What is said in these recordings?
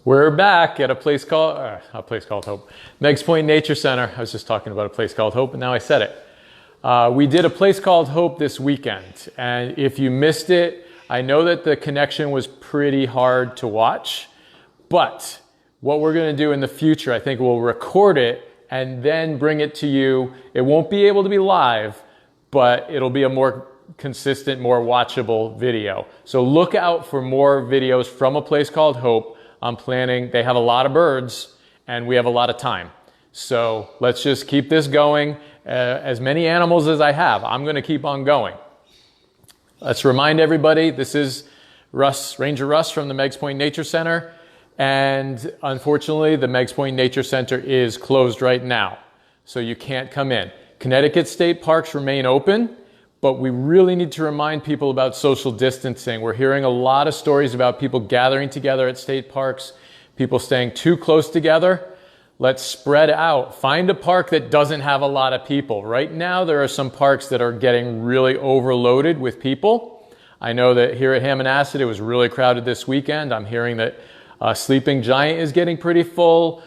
We're back at a place called Hope. Meigs Point Nature Center. I was just talking about a place called Hope, and now I said it. We did a place called Hope this weekend, and if you missed it, I know that the connection was pretty hard to watch, but what we're going to do in the future, I think we'll record it and then bring it to you. It won't be able to be live, but it'll be a more consistent, more watchable video. So look out for more videos from a place called Hope. I'm planning, they have a lot of birds and we have a lot of time. So let's just keep this going. As many animals as I have, I'm going to keep on going. Let's remind everybody, this is Ranger Russ from the Meigs Point Nature Center. And unfortunately, the Meigs Point Nature Center is closed right now. So you can't come in. Connecticut state parks remain open, but we really need to remind people about social distancing. We're hearing a lot of stories about people gathering together at state parks, people staying too close together. Let's spread out. Find a park that doesn't have a lot of people. Right now, there are some parks that are getting really overloaded with people. I know that here at Hammonasset, it was really crowded this weekend. I'm hearing that Sleeping Giant is getting pretty full.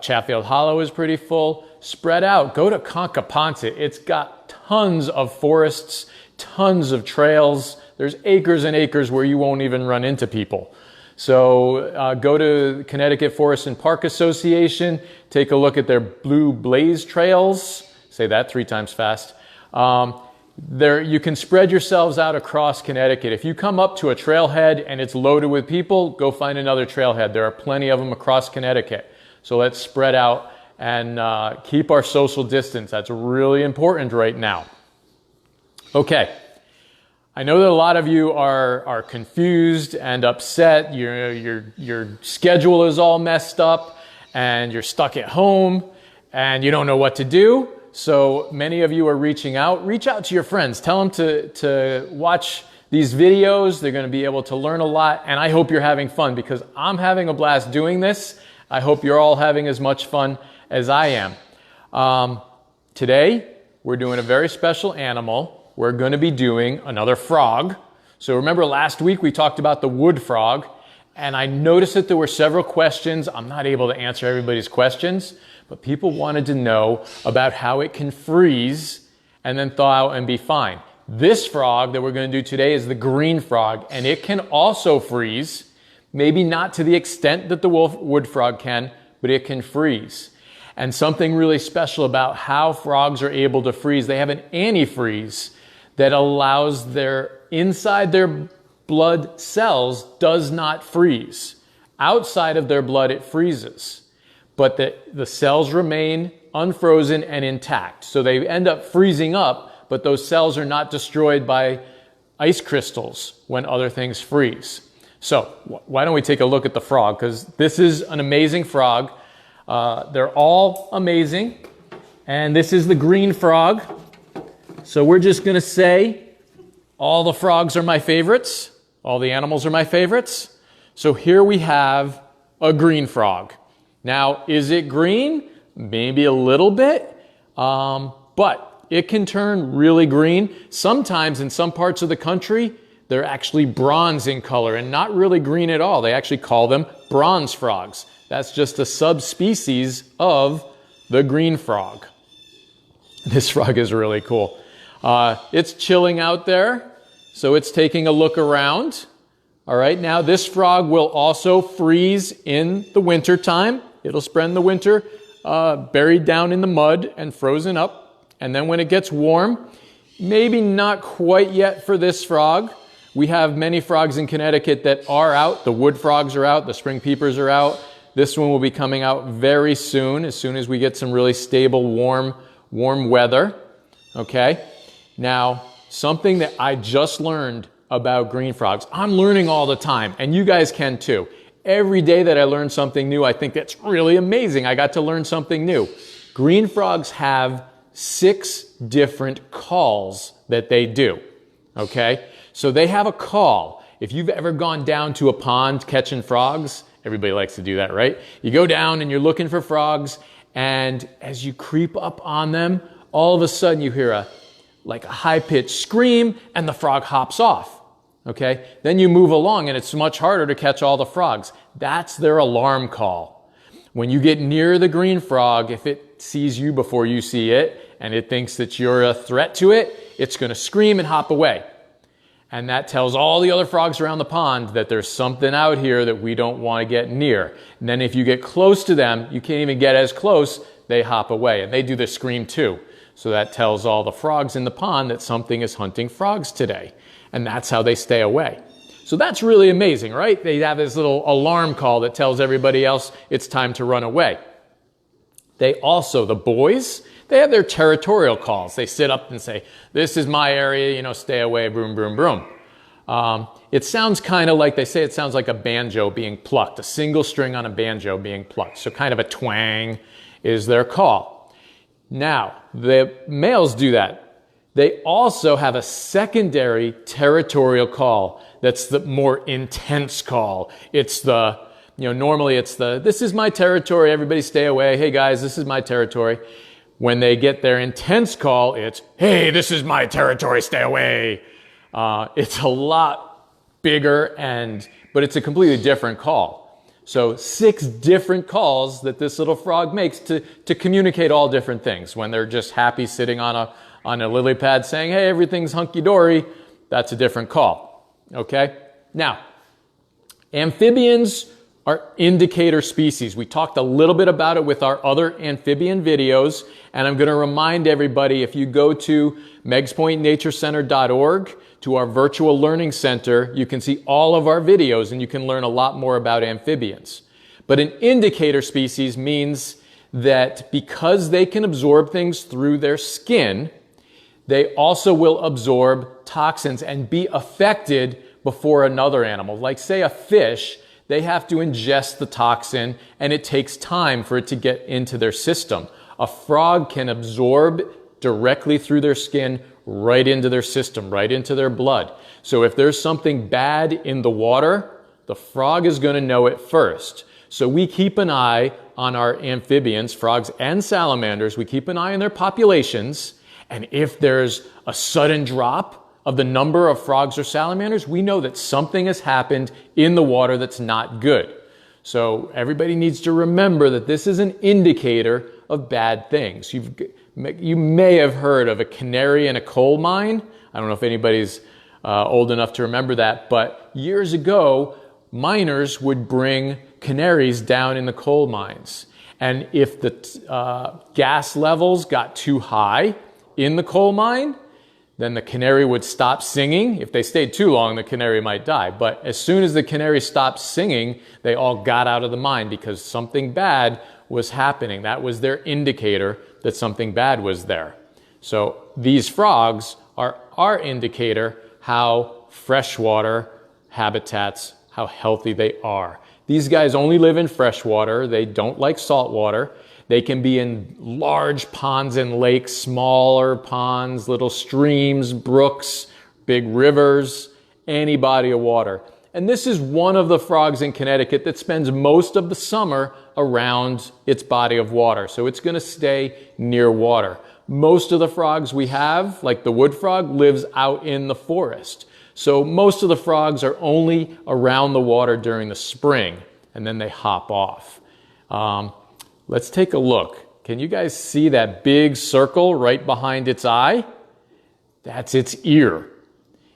Chatfield Hollow is pretty full. Spread out. Go to Concaponset. It's got tons of forests, tons of trails. There's acres and acres where you won't even run into people. So go to Connecticut Forest and Park Association. Take a look at their Blue Blaze trails. Say that 3 times fast. You can spread yourselves out across Connecticut. If you come up to a trailhead and it's loaded with people, go find another trailhead. There are plenty of them across Connecticut. So let's spread out and keep our social distance. That's really important right now. Okay. I know that a lot of you are confused and upset. Your schedule is all messed up and you're stuck at home and you don't know what to do. So many of you are reaching out. Reach out to your friends. Tell them to watch these videos. They're going to be able to learn a lot. And I hope you're having fun because I'm having a blast doing this. I hope you're all having as much fun as I am. Today, we're doing a very special animal. We're going to be doing another frog. So remember last week we talked about the wood frog. And I noticed that there were several questions. I'm not able to answer everybody's questions. But people wanted to know about how it can freeze and then thaw out and be fine. This frog that we're going to do today is the green frog, and it can also freeze, maybe not to the extent that the wood frog can, but it can freeze. And something really special about how frogs are able to freeze, they have an antifreeze that allows inside their blood cells does not freeze. Outside of their blood, it freezes. But the cells remain unfrozen and intact. So they end up freezing up, but those cells are not destroyed by ice crystals when other things freeze. So why don't we take a look at the frog? Because this is an amazing frog. They're all amazing. And this is the green frog. So we're just going to say all the frogs are my favorites. All the animals are my favorites. So here we have a green frog. Now, is it green? Maybe a little bit, but it can turn really green. Sometimes in some parts of the country, they're actually bronze in color and not really green at all. They actually call them bronze frogs. That's just a subspecies of the green frog. This frog is really cool. It's chilling out there, so it's taking a look around. All right, now this frog will also freeze in the winter time. It'll spend the winter buried down in the mud and frozen up. And then when it gets warm, maybe not quite yet for this frog. We have many frogs in Connecticut that are out. The wood frogs are out. The spring peepers are out. This one will be coming out very soon as we get some really stable, warm weather. Okay? Now, something that I just learned about green frogs. I'm learning all the time, and you guys can too. Every day that I learn something new, I think that's really amazing. I got to learn something new. Green frogs have 6 different calls that they do. Okay? So they have a call. If you've ever gone down to a pond catching frogs, everybody likes to do that, right? You go down and you're looking for frogs, and as you creep up on them, all of a sudden you hear a high-pitched scream, and the frog hops off. Okay? Then you move along and it's much harder to catch all the frogs. That's their alarm call. When you get near the green frog, if it sees you before you see it and it thinks that you're a threat to it, it's going to scream and hop away. And that tells all the other frogs around the pond that there's something out here that we don't want to get near. And then if you get close to them, you can't even get as close, they hop away. And they do the scream too. So that tells all the frogs in the pond that something is hunting frogs today. And that's how they stay away. So that's really amazing, right? They have this little alarm call that tells everybody else it's time to run away. They also, the boys, they have their territorial calls. They sit up and say, this is my area, you know, stay away, broom, broom, broom. It sounds kind of like, they say it sounds like a banjo being plucked, a single string on a banjo being plucked. So kind of a twang is their call. Now, the males do that. They also have a secondary territorial call that's the more intense call. It's the, you know, normally it's the, this is my territory, everybody stay away. Hey guys, this is my territory. When they get their intense call, it's, hey, this is my territory, stay away. It's a lot bigger, but it's a completely different call. So 6 different calls that this little frog makes to communicate all different things. When they're just happy sitting on a lily pad saying, hey, everything's hunky-dory, that's a different call, okay? Now, amphibians are indicator species. We talked a little bit about it with our other amphibian videos, and I'm going to remind everybody, if you go to meigspointnaturecenter.org, to our virtual learning center, you can see all of our videos and you can learn a lot more about amphibians. But an indicator species means that because they can absorb things through their skin, they also will absorb toxins and be affected before another animal. Like say a fish, they have to ingest the toxin and it takes time for it to get into their system. A frog can absorb directly through their skin right into their system, right into their blood. So if there's something bad in the water, the frog is going to know it first. So we keep an eye on our amphibians, frogs and salamanders. We keep an eye on their populations. And if there's a sudden drop of the number of frogs or salamanders, we know that something has happened in the water that's not good. So everybody needs to remember that this is an indicator of bad things. You may have heard of a canary in a coal mine. I don't know if anybody's old enough to remember that, but years ago, miners would bring canaries down in the coal mines. And if the gas levels got too high in the coal mine, then the canary would stop singing. If they stayed too long, the canary might die. But as soon as the canary stopped singing, they all got out of the mine because something bad was happening. That was their indicator that something bad was there. So these frogs are our indicator how freshwater habitats, how healthy they are. These guys only live in freshwater. They don't like salt water. They can be in large ponds and lakes, smaller ponds, little streams, brooks, big rivers, any body of water. And this is one of the frogs in Connecticut that spends most of the summer around its body of water. So it's going to stay near water. Most of the frogs we have, like the wood frog, lives out in the forest. So most of the frogs are only around the water during the spring, and then they hop off. Let's take a look. Can you guys see that big circle right behind its eye? That's its ear.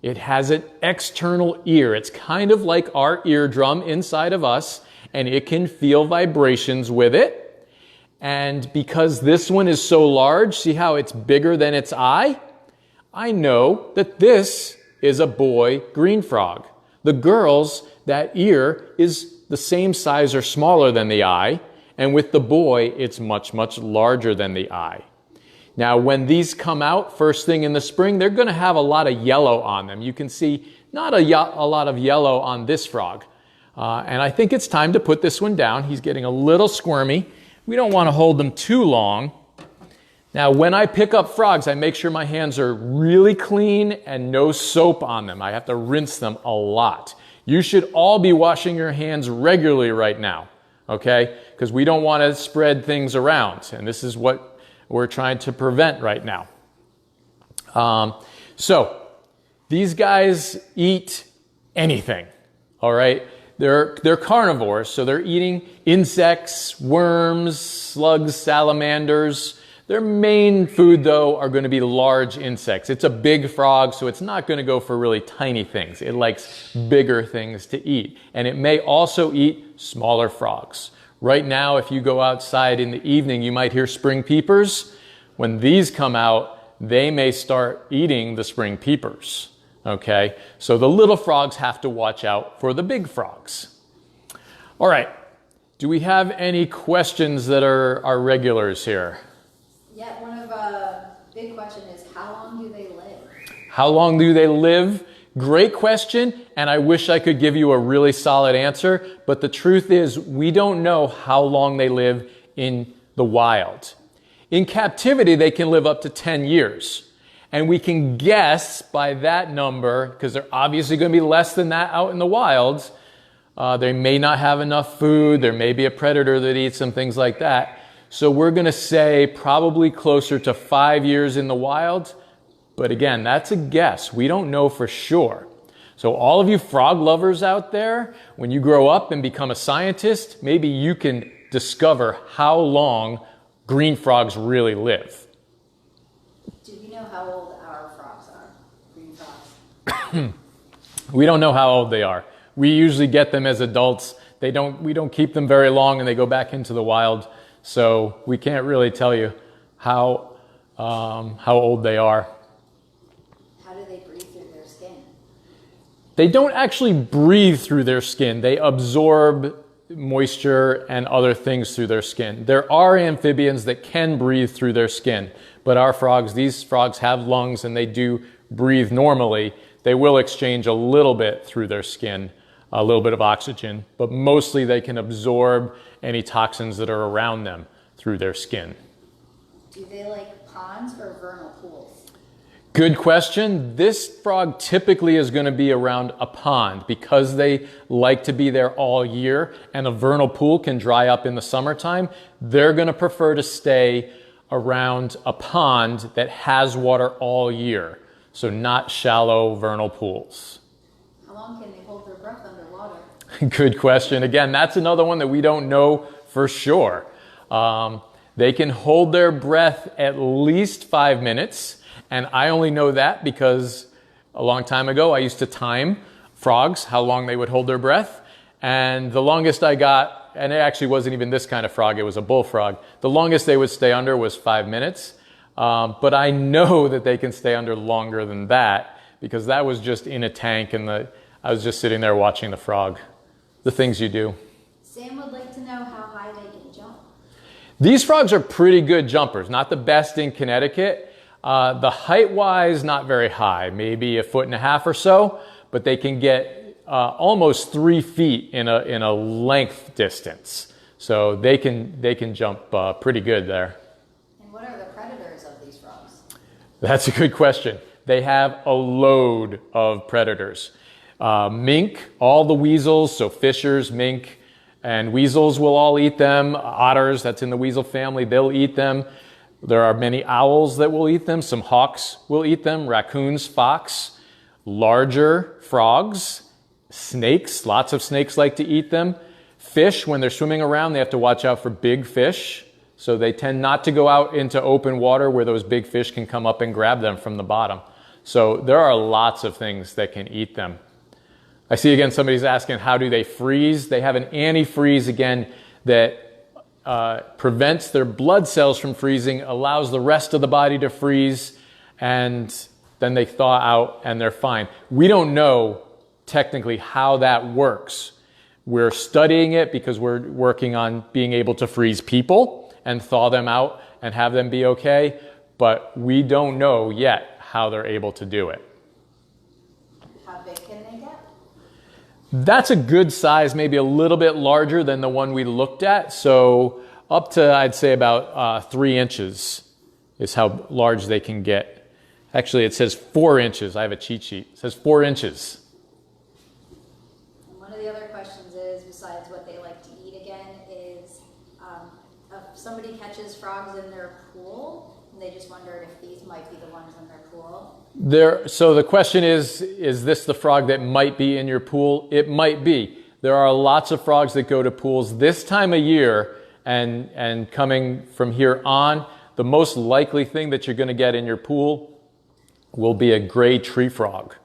It has an external ear. It's kind of like our eardrum inside of us, and it can feel vibrations with it. And because this one is so large, see how it's bigger than its eye? I know that this is a boy green frog. The girls, that ear is the same size or smaller than the eye, and with the boy, it's much, much larger than the eye. Now, when these come out first thing in the spring, they're going to have a lot of yellow on them. You can see not a lot of yellow on this frog. And I think it's time to put this one down. He's getting a little squirmy. We don't want to hold them too long. Now, when I pick up frogs, I make sure my hands are really clean and no soap on them. I have to rinse them a lot. You should all be washing your hands regularly right now, okay? Because we don't want to spread things around, and this is what we're trying to prevent right now. So, these guys eat anything, all right? They're carnivores, so they're eating insects, worms, slugs, salamanders. Their main food, though, are going to be large insects. It's a big frog, so it's not going to go for really tiny things. It likes bigger things to eat. And it may also eat smaller frogs. Right now, if you go outside in the evening, you might hear spring peepers. When these come out, they may start eating the spring peepers. Okay? So the little frogs have to watch out for the big frogs. All right. Do we have any questions that are our regulars here? Yeah, one of a big question is, how long do they live? How long do they live? Great question, and I wish I could give you a really solid answer, but the truth is we don't know how long they live in the wild. In captivity, they can live up to 10 years, and we can guess by that number, because they're obviously going to be less than that out in the wild. They may not have enough food, there may be a predator that eats them, things like that. So we're going to say probably closer to 5 years in the wild. But again, that's a guess. We don't know for sure. So all of you frog lovers out there, when you grow up and become a scientist, maybe you can discover how long green frogs really live. Do we know how old our frogs are? Green frogs? We don't know how old they are. We usually get them as adults. We don't keep them very long and they go back into the wild. So we can't really tell you how old they are. How do they breathe through their skin? They don't actually breathe through their skin. They absorb moisture and other things through their skin. There are amphibians that can breathe through their skin, but these frogs have lungs and they do breathe normally. They will exchange a little bit through their skin, a little bit of oxygen, but mostly they can absorb any toxins that are around them through their skin. Do they like ponds or vernal pools? Good question. This frog typically is going to be around a pond because they like to be there all year and a vernal pool can dry up in the summertime. They're going to prefer to stay around a pond that has water all year. So not shallow vernal pools. How long can they hold their breath underwater? Good question. Again, that's another one that we don't know for sure. They can hold their breath at least 5 minutes. And I only know that because a long time ago, I used to time frogs, how long they would hold their breath. And the longest I got, and it actually wasn't even this kind of frog, it was a bullfrog. The longest they would stay under was 5 minutes. But I know that they can stay under longer than that because that was just in a tank and I was just sitting there watching the frog. The things you do. Sam would like to know how high they can jump. These frogs are pretty good jumpers, not the best in Connecticut. The height-wise, not very high, maybe 1.5 feet or so, but they can get almost 3 feet in a length distance. So they can jump pretty good there. And what are the predators of these frogs? That's a good question. They have a load of predators. Mink, all the weasels, so fishers, mink, and weasels will all eat them. Otters, that's in the weasel family, they'll eat them. There are many owls that will eat them. Some hawks will eat them. Raccoons, fox, larger frogs, snakes. Lots of snakes like to eat them. Fish, when they're swimming around, they have to watch out for big fish. So they tend not to go out into open water where those big fish can come up and grab them from the bottom. So there are lots of things that can eat them. I see again somebody's asking, how do they freeze? They have an antifreeze again that prevents their blood cells from freezing, allows the rest of the body to freeze, and then they thaw out and they're fine. We don't know technically how that works. We're studying it because we're working on being able to freeze people and thaw them out and have them be okay, but we don't know yet how they're able to do it. How big can they get? That's a good size, maybe a little bit larger than the one we looked at. So up to, I'd say, about 3 inches is how large they can get. Actually, it says 4 inches. I have a cheat sheet. It says 4 inches. And one of the other questions is, besides what they like to eat again, is if somebody catches frogs in their pool, and they just wondered if these might be the ones in their pool. So the question is this the frog that might be in your pool? It might be. There are lots of frogs that go to pools this time of year, and coming from here on, the most likely thing that you're going to get in your pool will be a gray tree frog,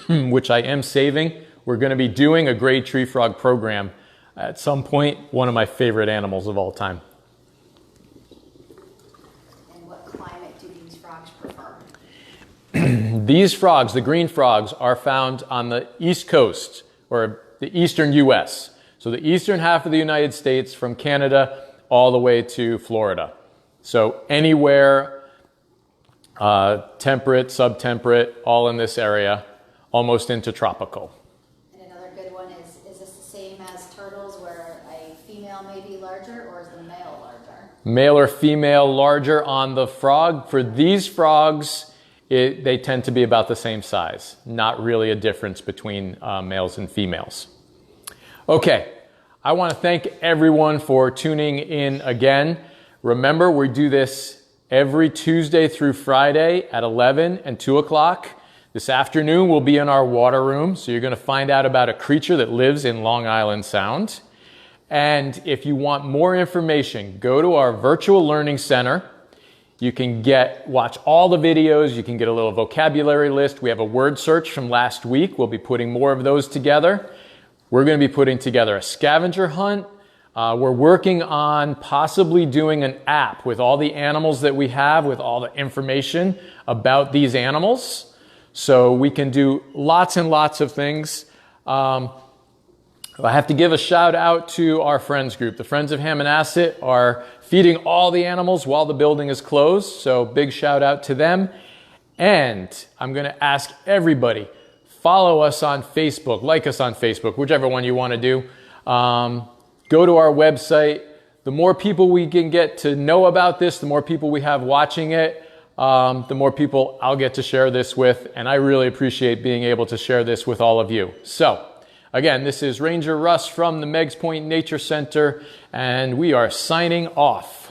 which I am saving. We're going to be doing a gray tree frog program at some point, one of my favorite animals of all time. And what climate do these frogs prefer? These frogs, the green frogs, are found on the East Coast, or the eastern U.S. So the eastern half of the United States, from Canada all the way to Florida. So anywhere, temperate, subtemperate, all in this area, almost into tropical. And another good one is this the same as turtles where a female may be larger, or is the male larger? Male or female larger on the frog. For these frogs, they tend to be about the same size. Not really a difference between males and females. Okay, I want to thank everyone for tuning in again. Remember, we do this every Tuesday through Friday at 11 and 2 o'clock. This afternoon, we'll be in our water room, so you're going to find out about a creature that lives in Long Island Sound. And if you want more information, go to our virtual learning center. You can watch all the videos. You can get a little vocabulary list. We have a word search from last week. We'll be putting more of those together. We're going to be putting together a scavenger hunt. We're working on possibly doing an app with all the animals that we have, with all the information about these animals. So we can do lots and lots of things. I have to give a shout out to our friends group. The Friends of Hammonasset are feeding all the animals while the building is closed. So big shout out to them. And I'm going to ask everybody, follow us on Facebook, like us on Facebook, whichever one you want to do. Go to our website. The more people we can get to know about this, the more people we have watching it, the more people I'll get to share this with. And I really appreciate being able to share this with all of you. So again, this is Ranger Russ from the Meigs Point Nature Center, and we are signing off.